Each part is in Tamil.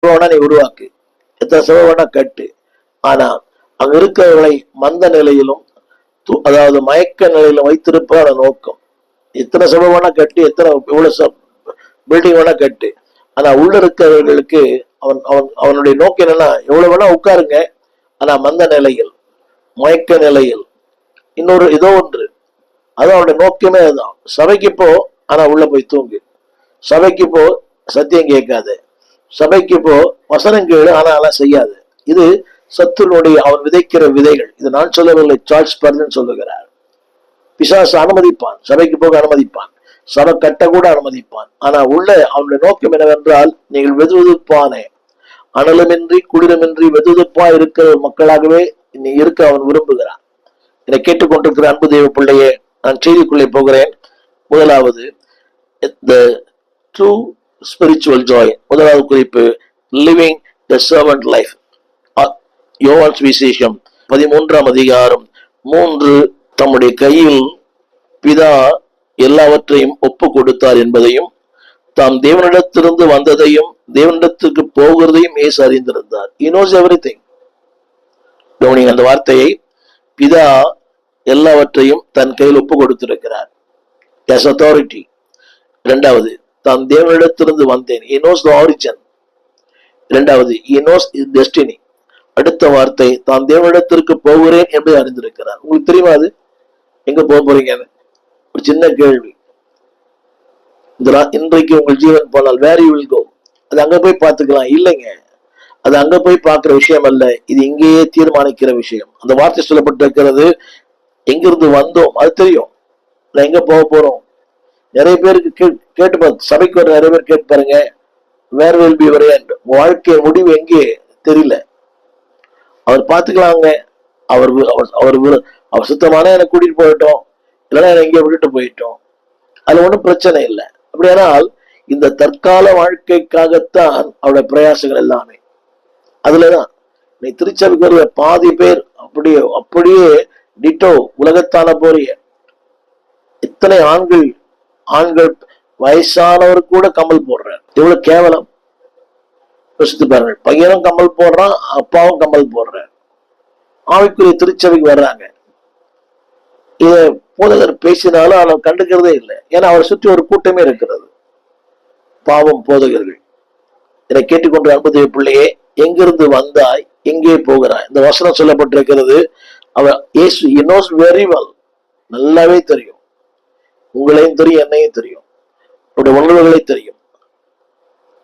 வேணா நீ உருவாக்கு, எத்தனை சபை வேணா கட்டு. ஆனா அங்க இருக்கிறவர்களை மந்த நிலையிலும் அதாவது மயக்க நிலையிலும் வைத்திருப்ப நோக்கம். எத்தனை சபை வேணா கட்டு, எத்தனை இவ்வளவு பில்டிங் வேணா கட்டு. ஆனா உள்ள இருக்கிறவர்களுக்கு அவனுடைய நோக்கம் என்னன்னா, எவ்வளவு வேணா உட்காருங்க, ஆனா மந்த நிலையில், மயக்க நிலையில், இன்னொரு ஏதோ ஒன்று. அது அவனுடைய நோக்கமே அதுதான். சபைக்கு போ, ஆனா உள்ள போய் தூங்கு. சபைக்கு போ, சத்தியம் கேட்காது. சபைக்கு போ, வசனம் கேளு, ஆனா அதெல்லாம் செய்யாது. இது சத்துருடைய அவன் விதைக்கிற விதைகள். இது நான் சொல்லவில்லை, சார்ல்ஸ் ஸ்பர்ஜன் சொல்லுகிறார். பிசாசு அனுமதிப்பான், சபைக்கு போக அனுமதிப்பான், சபை கட்ட கூட அனுமதிப்பான். ஆனா உள்ள அவனுடைய நோக்கம் என்னவென்றால், நீங்கள் வெதுவெதுப்பானே, அனலமின்றி குளிரமின்றி வெதுவெதுப்பா இருக்கிற மக்களாகவே நீ இருக்க அவன் விரும்புகிறான். என்னை கேட்டுக்கொண்டிருக்கிற அன்பு தெய்வ பிள்ளையே, நான் செய்திக்குள்ளே போகிறேன். முதலாவது, the true spiritual joy. முதலாவது குறிப்பு, living the servant life. யோவான் சுவிசேஷம் 13ஆம் அதிகாரம் 3, தம்முடைய கையில் பிதா எல்லாவற்றையும் ஒப்பு கொடுத்தார் என்பதையும், தாம் தேவனிடத்திலிருந்து வந்ததையும் தேவனிடத்துக்கு போகிறதையும் இயேசு அறிந்திருந்தார். He knows everything. கவனிங்க அந்த வார்த்தையை, பிதா எல்லாவற்றையும் தன் கையில் ஒப்பு கொடுத்திருக்கிறார். As authority. இரண்டாவது, தாம் தேவனிடத்திலிருந்து வந்தேன். He knows the origin. இரண்டாவது, he knows his destiny. அடுத்த வார்த்தை, தாம் தேவனிடத்திற்கு போகிறேன் என்பதை அறிந்திருக்கிறார். உங்களுக்கு தெரியுமா அது எங்க போக போறீங்க? ஒரு சின்ன கேள்வி. இன்றைக்கு உங்கள் ஜீவன் போனால் வேர் யூ வில் கோ? அது அங்க போய் பார்த்துக்கலாம். இல்லைங்க, அது அங்க போய் பார்க்கிற விஷயம் அல்ல, இது இங்கேயே தீர்மானிக்கிற விஷயம். அந்த வார்த்தை சொல்லப்பட்டிருக்கிறது, எங்கிருந்து வந்தோம் அது தெரியும், எங்க போக போறோம். நிறைய பேருக்கு கேட்டு பாருங்க, சபைக்கு வர நிறைய பேர் கேட்டு பாருங்க, where will be your end, வாழ்க்கை முடிவு எங்கே தெரியல. அவர் பார்த்துக்கலாங்க, அவர் அவர் சுத்தமான என்னை கூட்டிட்டு போயிட்டோம், இல்லைன்னா என்னை எங்கேயோ விட்டுட்டு போயிட்டோம், அது ஒன்றும் பிரச்சனை இல்லை. அப்படியானால் இந்த தற்கால வாழ்க்கைக்காகத்தான் அவருடைய பிரயாசங்கள் எல்லாமே. அதுலதான் நீ திருச்சபைக்கு வருவ பாதி பேர் அப்படியே டிட்டோ உலகத்தான போறிய. இத்தனை ஆண்கள் வயசானவர் கூட கம்மல் போடுறார். எவ்வளவு கேவலம் யோசித்து பாருங்கள். பையனும் கம்மல் போடுறான், அப்பாவும் கம்மல் போடுறார். ஆவிக்குரிய திருச்சபைக்கு வர்றாங்க. இத போதகர் பேசினாலும் அவன் கண்டுக்கிறதே இல்லை. ஏன்னா அவரை சுற்றி ஒரு கூட்டமே இருக்கிறது, பாவம் போதகர்கள். என்னை கேட்டுக்கொண்ட அன்பு தெய்வ பிள்ளையே, எங்கிருந்து வந்தாய், எங்கே போகிறாய்? இந்த வசனம் சொல்லப்பட்டிருக்கிறது. அவர் இயேசு he knows very well, நல்லாவே தெரியும். உங்களையும் தெரியும், என்னையும் தெரியும், உங்களுடைய உணர்வுகளை தெரியும்.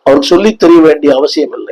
அவருக்கு சொல்லி தெரிய வேண்டிய அவசியம் இல்லை.